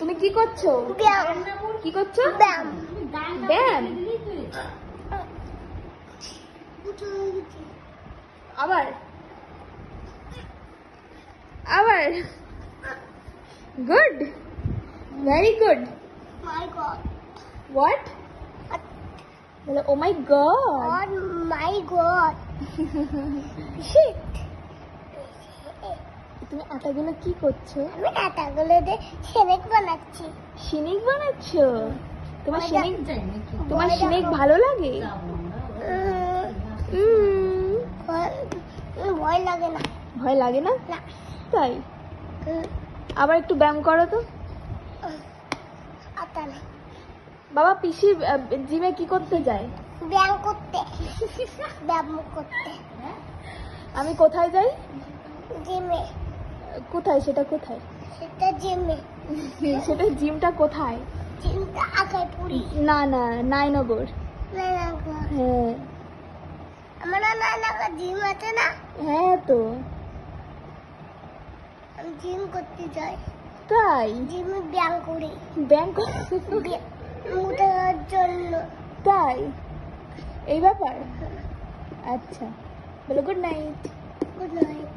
তুমি কি করছো? কি করছো? ব্যায়াম। আবার আবার good, very good. My god. What? বলো ও মাই গড। মাই গড। শিট। তুমি আটাগুলো কি করছো? আমি আটাগুলো দিয়ে শেনেক বানাচ্ছি। শিনিক বানাচ্ছো? তোমার শিনিক ভালো লাগে? ভয় লাগে না। ভয় লাগে না? না। তাই? আবার একটু ব্যায়াম করো তো। আটা না। বাবা পিসি জিমে কি করতে যায়? ব্যায়াম করতে। ব্যায়াম করতে। আমি কোথায় যাই? জিমে। কোথায় সেটা? কোথায় সেটা জিমে। সেটা? জিমটা কোথায়? জিমটা আকাইপুরি। না না, নাইনগর। নানাগর। হ্যাঁ। আমার নানাগর জিম আছে না? হ্যাঁ তো। আমি জিম করতে যাই। তাই? জিমে ব্যায়াম করি। ব্যায়াম মোটা হওয়ার জন্য। তাই? এই ব্যাপার? আচ্ছা, বলো গুড নাইট। Good night.